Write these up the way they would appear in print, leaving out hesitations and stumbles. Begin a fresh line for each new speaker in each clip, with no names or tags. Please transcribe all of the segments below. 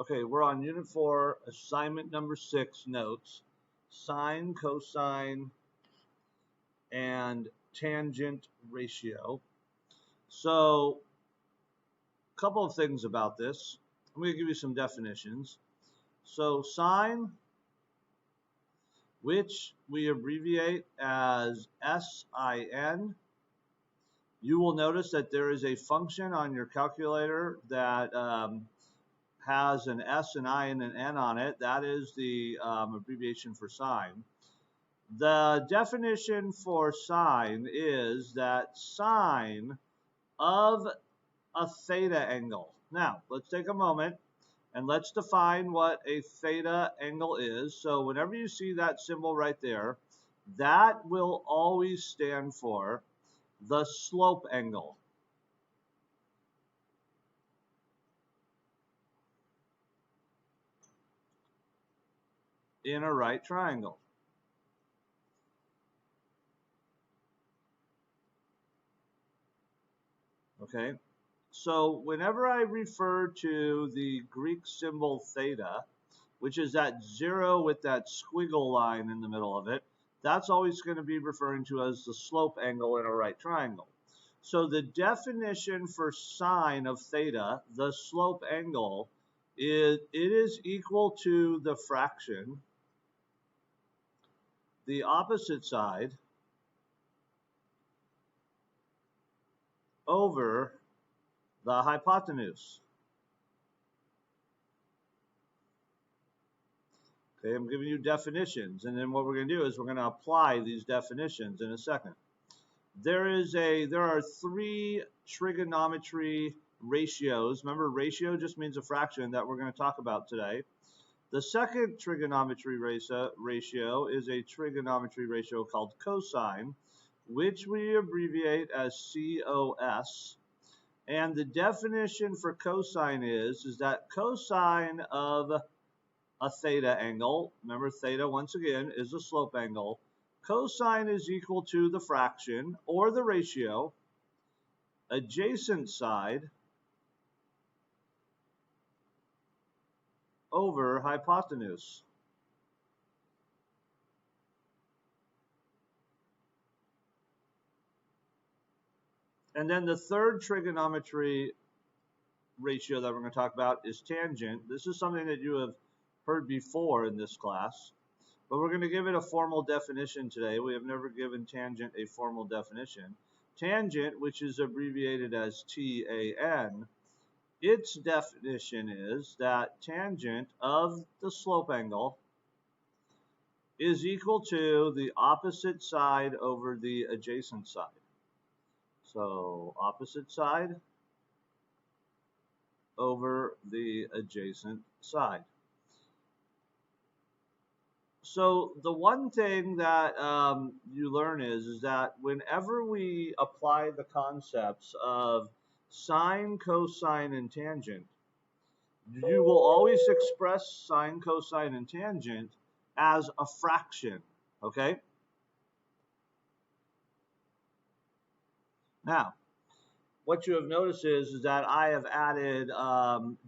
Okay, we're on Unit 4, assignment number 6, notes, sine, cosine, and tangent ratio. So, a couple of things about this. I'm going to give you some definitions. So, sine, which we abbreviate as sin, you will notice that there is a function on your calculator that has an S, an I, and an N on it. That is the abbreviation for sine. The definition for sine is that sine of a theta angle. Now, let's take a moment and let's define what a theta angle is. So whenever you see that symbol right there, that will always stand for the slope angle. In a right triangle. Okay, so whenever I refer to the Greek symbol theta, which is that 0 with that squiggle line in the middle of it, that's always going to be referring to as the slope angle in a right triangle. So the definition for sine of theta, the slope angle, is it is equal to the fraction, the opposite side, over the hypotenuse. Okay, I'm giving you definitions, and then what we're going to do is we're going to apply these definitions in a second. There are 3 trigonometry ratios. Remember, ratio just means a fraction that we're going to talk about today. The second trigonometry ratio is a trigonometry ratio called cosine, which we abbreviate as COS. And the definition for cosine is that cosine of a theta angle, remember theta once again is a slope angle, cosine is equal to the fraction or the ratio adjacent side over hypotenuse. And then the third trigonometry ratio that we're going to talk about is tangent. This is something that you have heard before in this class, but we're going to give it a formal definition today. We have never given tangent a formal definition. Tangent, which is abbreviated as TAN, its definition is that tangent of the slope angle is equal to the opposite side over the adjacent side. So opposite side over the adjacent side. So the one thing that you learn is that whenever we apply the concepts of sine, cosine, and tangent, you will always express sine, cosine, and tangent as a fraction, okay? Now, what you have noticed is that I have added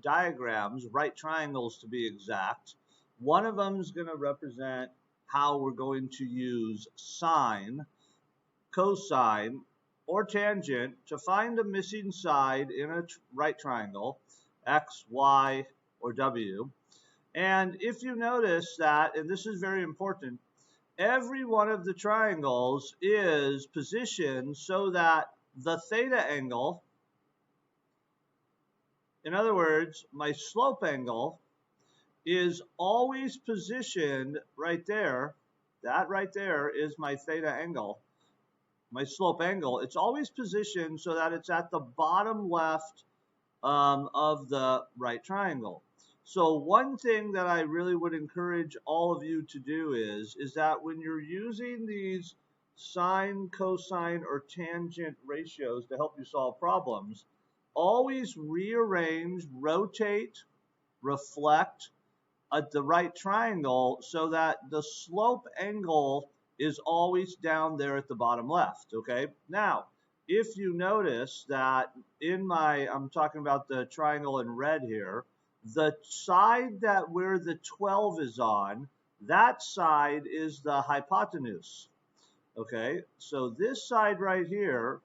diagrams, right triangles to be exact. One of them is going to represent how we're going to use sine, cosine, or tangent to find a missing side in a right triangle, x, y, or w. And if you notice that, and this is very important, every one of the triangles is positioned so that the theta angle, in other words, my slope angle, is always positioned right there. That right there is my theta angle, my slope angle. It's always positioned so that it's at the bottom left of the right triangle. So one thing that I really would encourage all of you to do is that when you're using these sine, cosine, or tangent ratios to help you solve problems, always rearrange, rotate, reflect at the right triangle so that the slope angle is always down there at the bottom left, okay? Now, if you notice that in I'm talking about the triangle in red here, The side that where the 12 is on, that side is the hypotenuse. Okay, so this side right here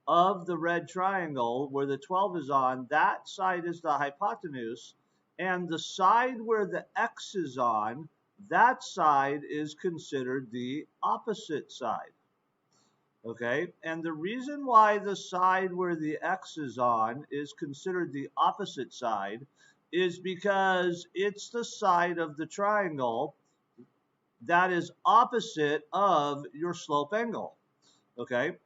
of the red triangle where the 12 is on, that side is the hypotenuse, and the side where the x is on, that side is considered the opposite side. Okay, and the reason why the side where the x is on is considered the opposite side is because it's the side of the triangle that is opposite of your slope angle. Okay,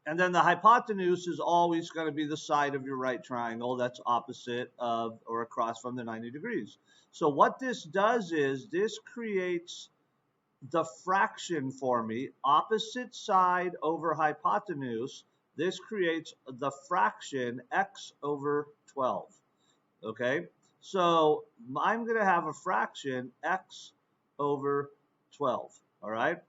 and then the hypotenuse is always going to be the side of your right triangle that's opposite of or across from the 90 degrees. So what this does is this creates the fraction for me, opposite side over hypotenuse. This creates the fraction x over 12. Okay, so I'm going to have a fraction x over 12. All right,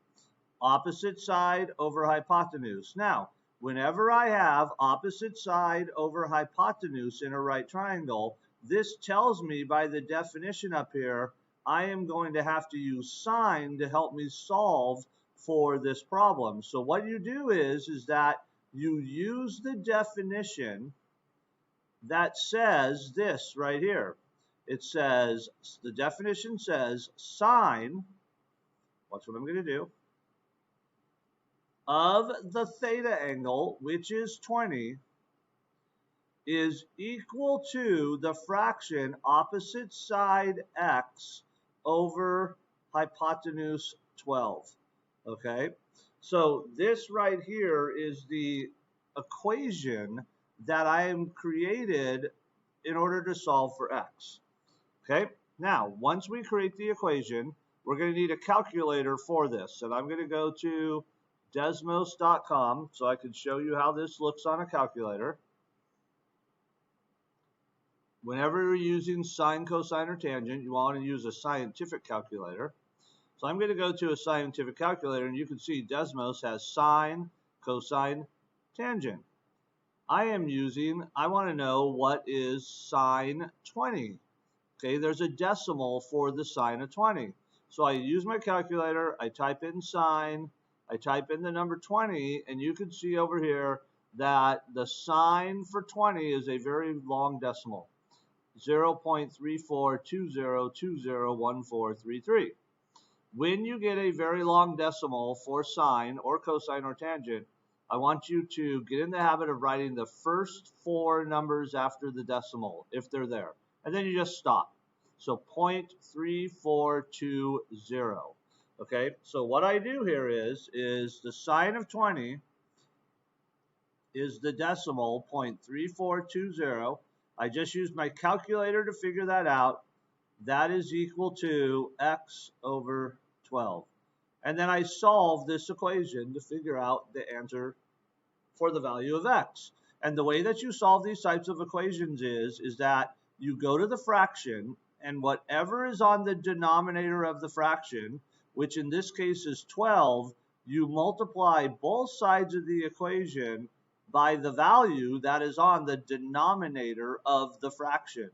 opposite side over hypotenuse. Now, whenever I have opposite side over hypotenuse in a right triangle, this tells me by the definition up here, I am going to have to use sine to help me solve for this problem. So what you do is that you use the definition that says this right here. It says, the definition says sine, watch what I'm going to do, of the theta angle, which is 20, is equal to the fraction opposite side x over hypotenuse 12. Okay, so this right here is the equation that I am created in order to solve for x. Okay, now once we create the equation, we're going to need a calculator for this, and I'm going to go to Desmos.com so I can show you how this looks on a calculator. Whenever you're using sine, cosine, or tangent, you want to use a scientific calculator. So I'm going to go to a scientific calculator, and you can see Desmos has sine, cosine, tangent. I want to know what is sine 20. Okay, there's a decimal for the sine of 20. So I use my calculator, I type in sine, I type in the number 20, and you can see over here that the sine for 20 is a very long decimal, 0.3420201433. When you get a very long decimal for sine or cosine or tangent, I want you to get in the habit of writing the first 4 numbers after the decimal, if they're there, and then you just stop. So 0.3420. Okay, so what I do here is the sine of 20 is the decimal 0.3420. I just used my calculator to figure that out. That is equal to x over 12. And then I solve this equation to figure out the answer for the value of x. And the way that you solve these types of equations is that you go to the fraction, and whatever is on the denominator of the fraction, which in this case is 12, you multiply both sides of the equation by the value that is on the denominator of the fraction,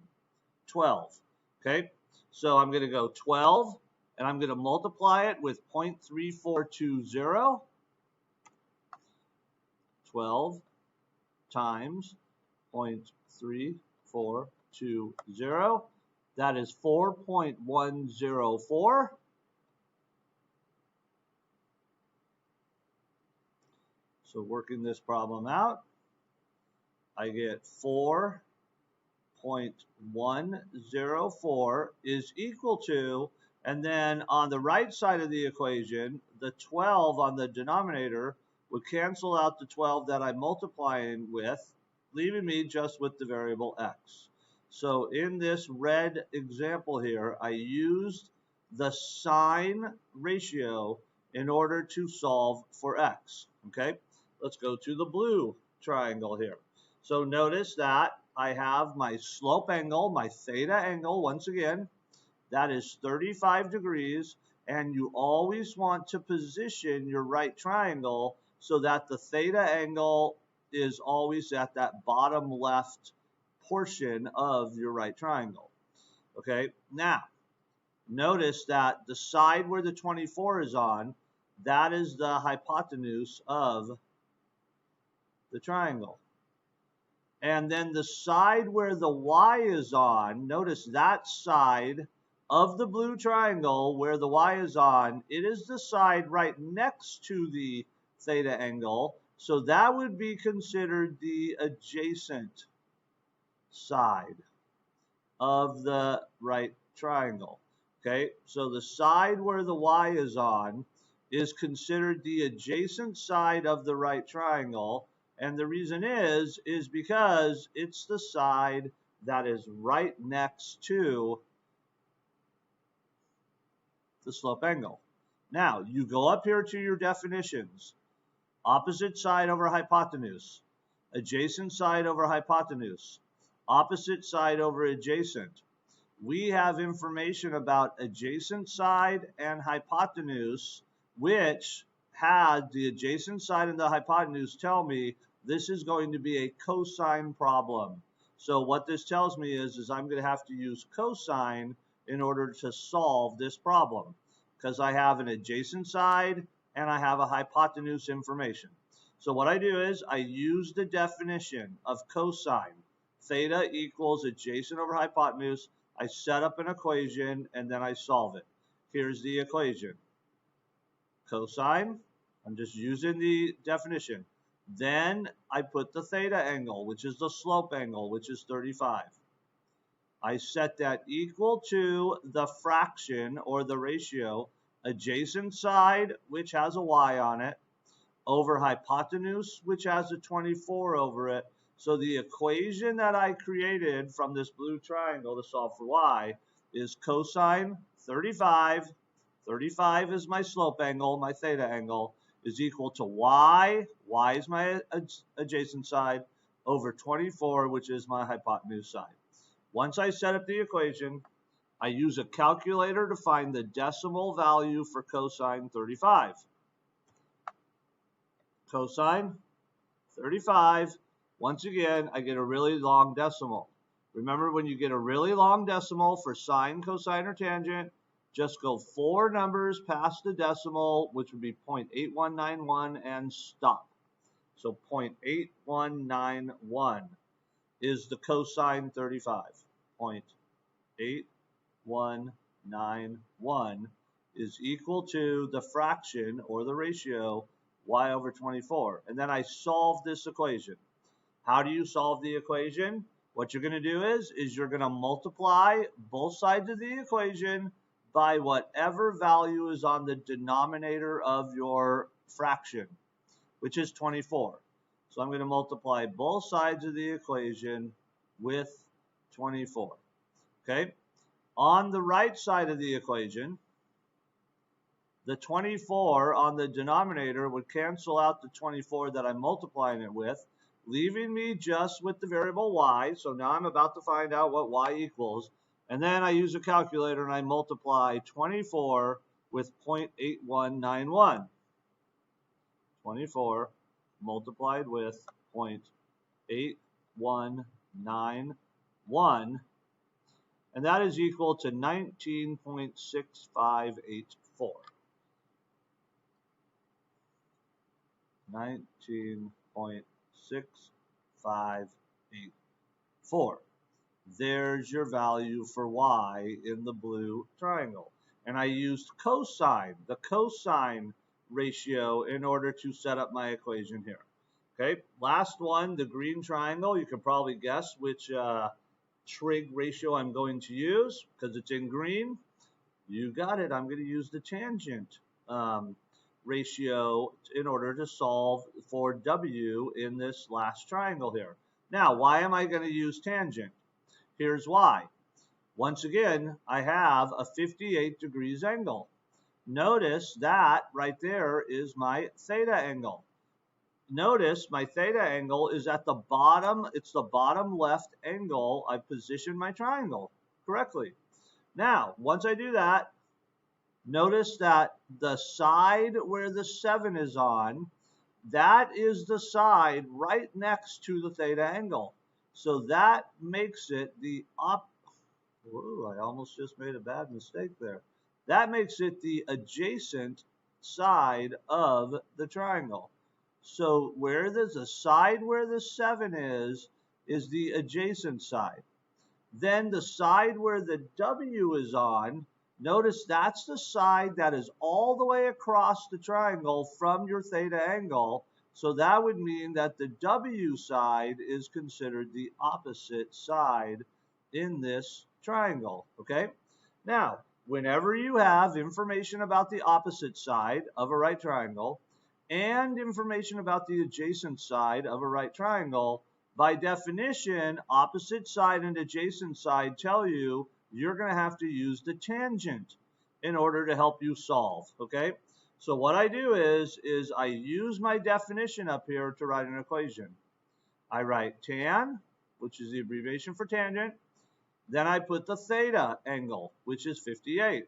12. Okay, so I'm going to go 12, and I'm going to multiply it with 0.3420. 12 times 0.3420. That is 4.104. So working this problem out, I get 4.104 is equal to, and then on the right side of the equation, the 12 on the denominator would cancel out the 12 that I'm multiplying with, leaving me just with the variable x. So in this red example here, I used the sine ratio in order to solve for x. Okay, let's go to the blue triangle here. So notice that I have my slope angle, my theta angle, once again, that is 35 degrees, and you always want to position your right triangle so that the theta angle is always at that bottom left portion of your right triangle. Okay, now notice that the side where the 24 is on, that is the hypotenuse of the triangle. And then the side where the y is on, notice that side of the blue triangle where the y is on, it is the side right next to the theta angle. So that would be considered the adjacent side of the right triangle. Okay, so the side where the y is on is considered the adjacent side of the right triangle. And the reason is because it's the side that is right next to the slope angle. Now, you go up here to your definitions. Opposite side over hypotenuse. Adjacent side over hypotenuse. Opposite side over adjacent. We have information about adjacent side and hypotenuse, which had the adjacent side and the hypotenuse tell me this is going to be a cosine problem. So what this tells me is I'm going to have to use cosine in order to solve this problem, because I have an adjacent side and I have a hypotenuse information. So what I do is I use the definition of cosine. Theta equals adjacent over hypotenuse. I set up an equation and then I solve it. Here's the equation. Cosine, I'm just using the definition. Then I put the theta angle, which is the slope angle, which is 35. I set that equal to the fraction or the ratio, adjacent side, which has a y on it, over hypotenuse, which has a 24 over it. So the equation that I created from this blue triangle to solve for y is cosine 35. 35 is my slope angle, my theta angle, is equal to y is my adjacent side, over 24, which is my hypotenuse side. Once I set up the equation, I use a calculator to find the decimal value for cosine 35. Cosine 35, once again, I get a really long decimal. Remember, when you get a really long decimal for sine, cosine, or tangent, just go 4 numbers past the decimal, which would be 0.8191, and stop. So 0.8191 is the cosine 35. 0.8191 is equal to the fraction or the ratio y over 24. And then I solve this equation. How do you solve the equation? What you're going to do is you're going to multiply both sides of the equation by whatever value is on the denominator of your fraction, which is 24. So I'm going to multiply both sides of the equation with 24. Okay? On the right side of the equation, the 24 on the denominator would cancel out the 24 that I'm multiplying it with, leaving me just with the variable y. So now I'm about to find out what y equals. And then I use a calculator and I multiply 24 with 0.8191. 24 multiplied with 0.8191. And that is equal to 19.6584. 19.6584. There's your value for y in the blue triangle. And I used cosine, the cosine ratio, in order to set up my equation here. Okay, last one, the green triangle. You can probably guess which trig ratio I'm going to use because it's in green. You got it. I'm going to use the tangent ratio in order to solve for w in this last triangle here. Now, why am I going to use tangent? Here's why. Once again, I have a 58 degrees angle. Notice that right there is my theta angle. Notice my theta angle is at the bottom. It's the bottom left angle. I positioned my triangle correctly. Now, once I do that, notice that the side where the 7 is on, that is the side right next to the theta angle. So that makes it the Whoa, I almost just made a bad mistake there. That makes it the adjacent side of the triangle. So where there's a side where the 7 is the adjacent side. Then the side where the W is on, notice that's the side that is all the way across the triangle from your theta angle. So that would mean that the W side is considered the opposite side in this triangle, okay? Now, whenever you have information about the opposite side of a right triangle and information about the adjacent side of a right triangle, by definition, opposite side and adjacent side tell you you're going to have to use the tangent in order to help you solve, okay? So what I do is I use my definition up here to write an equation. I write tan, which is the abbreviation for tangent. Then I put the theta angle, which is 58.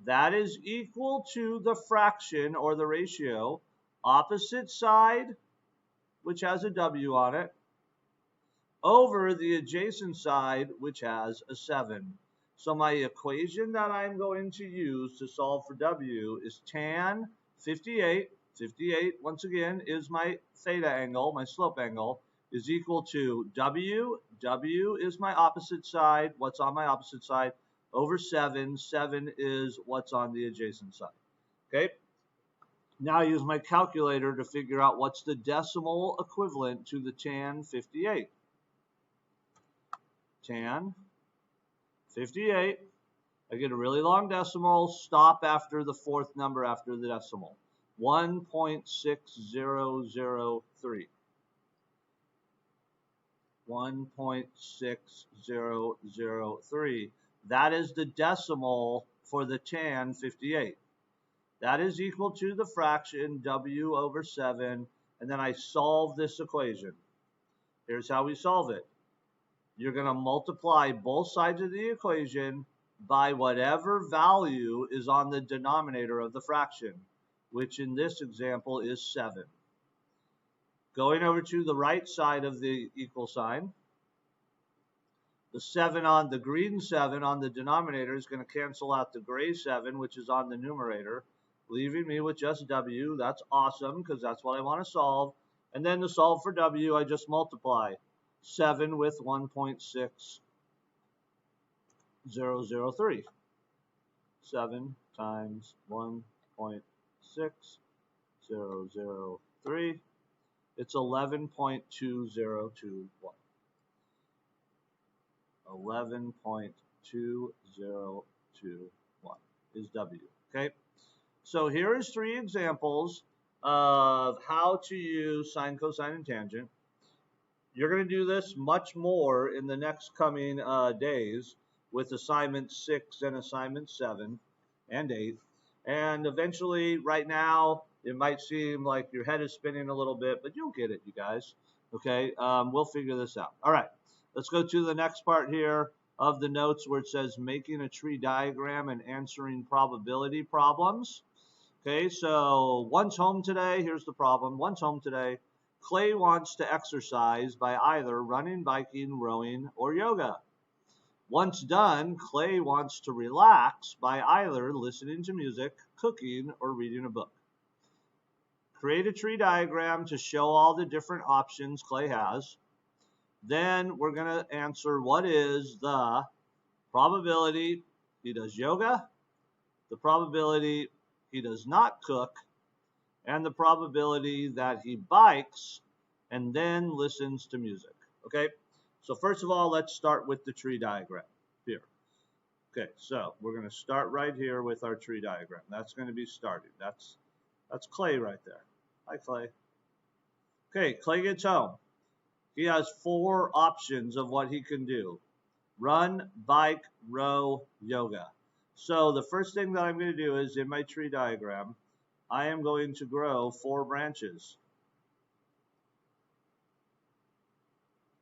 That is equal to the fraction or the ratio, opposite side, which has a W on it, over the adjacent side, which has a 7. So my equation that I'm going to use to solve for W is tan 58. 58, once again, is my theta angle, my slope angle, is equal to W. W is my opposite side, what's on my opposite side, over 7. 7 is what's on the adjacent side. Okay? Now I use my calculator to figure out what's the decimal equivalent to the tan 58. Tan 58. I get a really long decimal, stop after the fourth number after the decimal. 1.6003. 1.6003. That is the decimal for the tan 58. That is equal to the fraction W over 7, and then I solve this equation. Here's how we solve it. You're going to multiply both sides of the equation by whatever value is on the denominator of the fraction, which in this example is 7. Going over to the right side of the equal sign, the 7 on the green 7 on the denominator is going to cancel out the gray 7, which is on the numerator, leaving me with just W. That's awesome because that's what I want to solve. And then to solve for W, I just multiply 7 with 1.6003. 7 times 1.6003. It's 11.2021. 11.2021 is W. Okay? So here is 3 examples of how to use sine, cosine, and tangent. You're going to do this much more in the next coming days with assignment 6 and assignment 7 and 8. And eventually, right now, it might seem like your head is spinning a little bit, but you'll get it, you guys. Okay? We'll figure this out. All right. Let's go to the next part here of the notes where it says making a tree diagram and answering probability problems. Okay, so one's home today. Here's the problem. One's home today. Clay wants to exercise by either running, biking, rowing, or yoga. Once done, Clay wants to relax by either listening to music, cooking, or reading a book. Create a tree diagram to show all the different options Clay has. Then we're going to answer what is the probability he does yoga, the probability he does not cook, and the probability that he bikes and then listens to music. Okay, so first of all, let's start with the tree diagram here. Okay, so we're going to start right here with our tree diagram. That's going to be starting. That's Clay right there. Hi, Clay. Okay, Clay gets home. He has 4 options of what he can do. Run, bike, row, yoga. So the first thing that I'm going to do is in my tree diagram, I am going to grow 4 branches.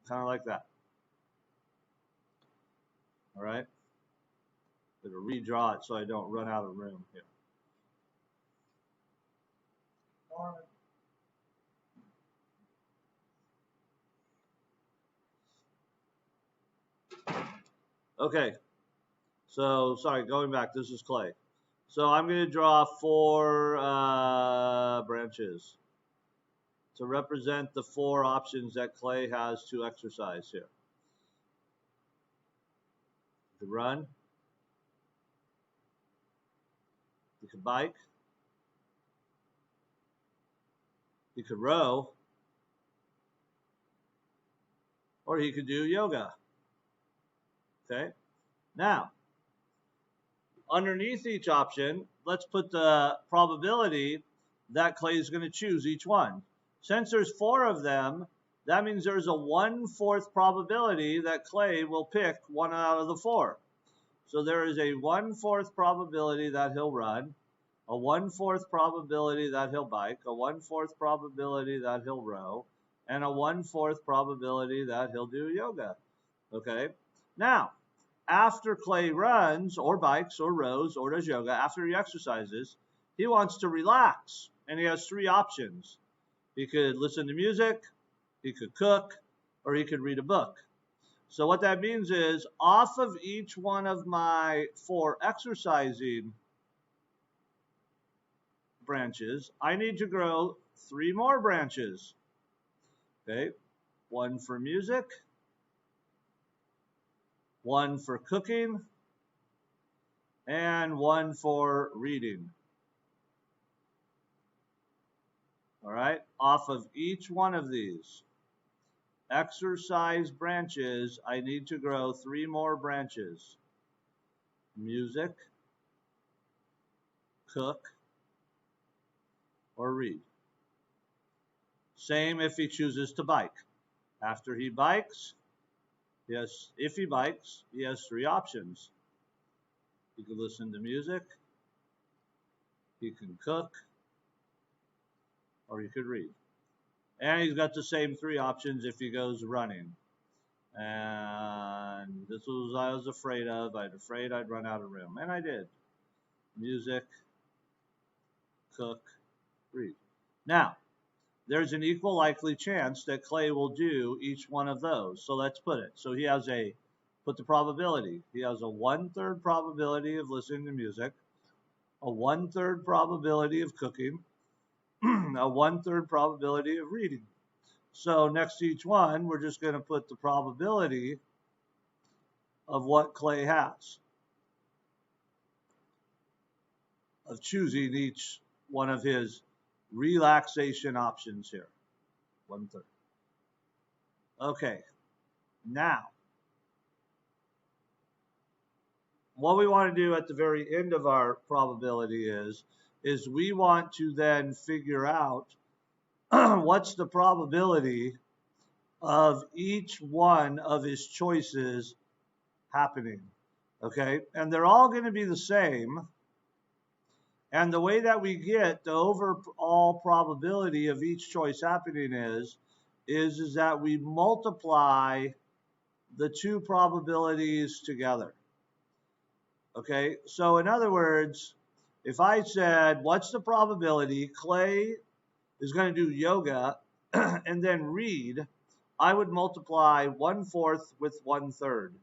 Kind of like that. All right. I'm going to redraw it so I don't run out of room here. Okay, so sorry, going back, this is Clay. So I'm going to draw 4 branches to represent the 4 options that Clay has to exercise here. You could run, you could bike, you could row, or he could do yoga. Okay, now underneath each option, let's put the probability that Clay is going to choose each one. Since there's 4 of them, that means there's a 1/4 probability that Clay will pick one out of the 4. So there is a 1/4 probability that he'll run, a 1/4 probability that he'll bike, a 1/4 probability that he'll row, and a 1/4 probability that he'll do yoga. Okay? Now, after Clay runs or bikes or rows or does yoga, after he exercises, he wants to relax. And he has 3 options. He could listen to music, he could cook, or he could read a book. So what that means is off of each one of my 4 exercising branches, I need to grow 3 more branches. Okay, 1 for music, 1 for cooking, and 1 for reading. All right, off of each one of these exercise branches, I need to grow 3 more branches. Music, cook, or read. Same if he chooses to bike. After he bikes, if he bikes, he has 3 options. He can listen to music, he can cook, or he could read. And he's got the same 3 options if he goes running. And this was what I was afraid of. I was afraid I'd run out of room. And I did. Music, cook, read. Now, there's an equal likely chance that Clay will do each one of those. So let's put it. So he has put the probability. He has a 1/3 probability of listening to music, a 1/3 probability of cooking, a 1/3 probability of reading. So next to each one, we're just going to put the probability of what Clay has of choosing each one of his relaxation options here. 1/3. Okay, now what we want to do at the very end of our probability is we want to then figure out what's the probability of each one of his choices happening. Okay, and they're all going to be the same. And the way that we get the overall probability of each choice happening is that we multiply the 2 probabilities together. Okay, so in other words, if I said, what's the probability Clay is going to do yoga and then read, I would multiply 1/4 with 1/3,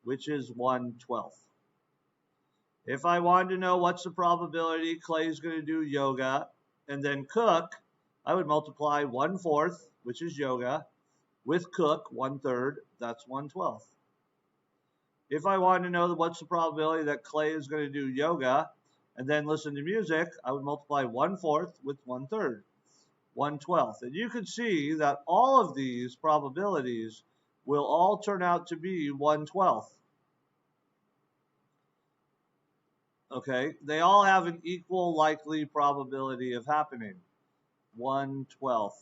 which is 1/12. If I wanted to know what's the probability Clay is going to do yoga and then cook, I would multiply 1/4, which is yoga, with cook, 1/3, that's 1/12. If I wanted to know what's the probability that Clay is going to do yoga and then listen to music, I would multiply 1/4 with 1/3, 1/12. And you can see that all of these probabilities will all turn out to be 1/12. Okay, they all have an equal likely probability of happening. 1/12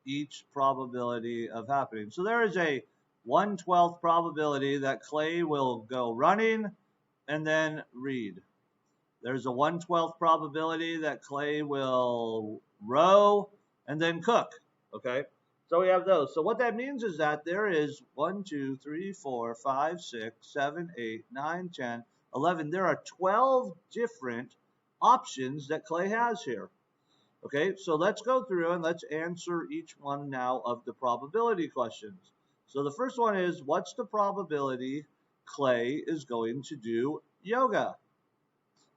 each probability of happening. So there is a 1/12 probability that Clay will go running and then read. There's a 1/12 probability that Clay will row and then cook. Okay, so we have those. So what that means is that there is 1, 2, 3, 4, 5, 6, 7, 8, 9, 10, 11. There are 12 different options that Clay has here. Okay, so let's go through and let's answer each one now of the probability questions. So the first one is, what's the probability Clay is going to do yoga.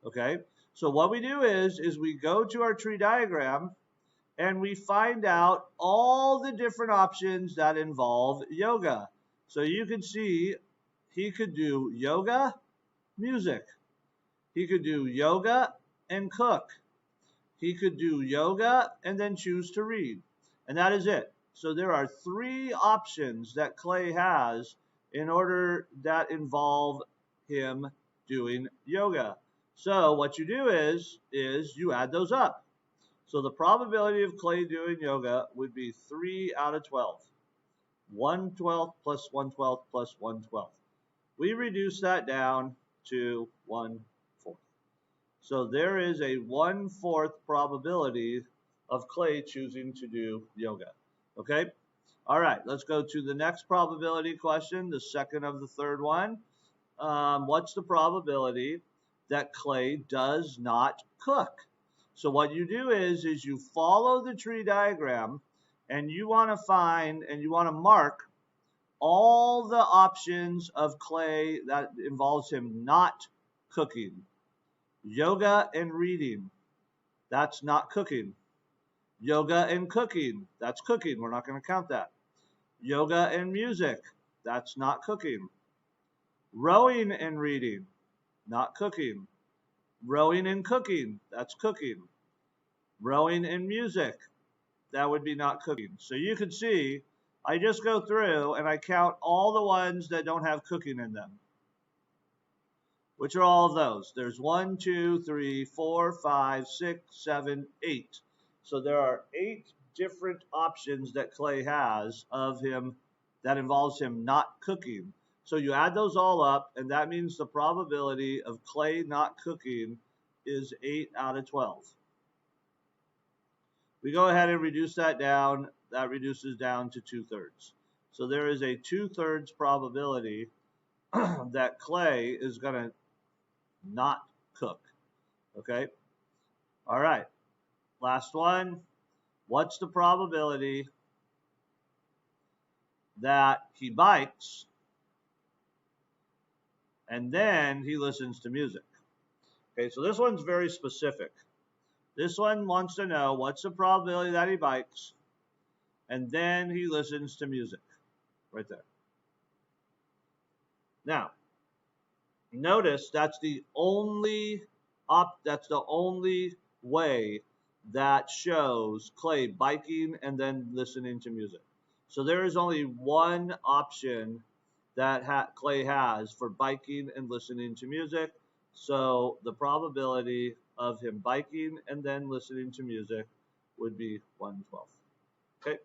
Okay, so what we do is we go to our tree diagram and we find out all the different options that involve yoga. So you can see he could do yoga, music. He could do yoga and cook. He could do yoga and then choose to read. And that is it. So there are 3 options that Clay has in order that involve him doing yoga. So what you do is you add those up. So the probability of Clay doing yoga would be 3 out of 12. 1/12 plus 1/12 plus 1/12. We reduce that down to 1/4. So there is a 1/4 probability of Clay choosing to do yoga. Okay? All right, let's go to the next probability question, the second of the third one. What's the probability that Clay does not cook? So what you do is you follow the tree diagram and you want to find and you want to mark all the options of Clay that involves him not cooking. Yoga and reading, that's not cooking. Yoga and cooking, that's cooking. We're not going to count that. Yoga and music, that's not cooking. Rowing and reading, not cooking. Rowing and cooking, that's cooking. Rowing and music, that would be not cooking. So you can see, I just go through and I count all the ones that don't have cooking in them. Which are all of those? There's 1, 2, 3, 4, 5, 6, 7, 8. So there are 8 different options that Clay has of him that involves him not cooking. So you add those all up, and that means the probability of Clay not cooking is 8 out of 12. We go ahead and reduce that down. That reduces down to 2/3. So there is a 2/3 probability that Clay is going to not cook. Okay? All right. Last one. What's the probability that he bikes and then he listens to music? Okay, so this one's very specific. This one wants to know what's the probability that he bikes and then he listens to music. Right there. Now, notice that's the only way that shows Clay biking and then listening to music. So there is only one option that Clay has for biking and listening to music. So the probability of him biking and then listening to music would be 1/12. Okay.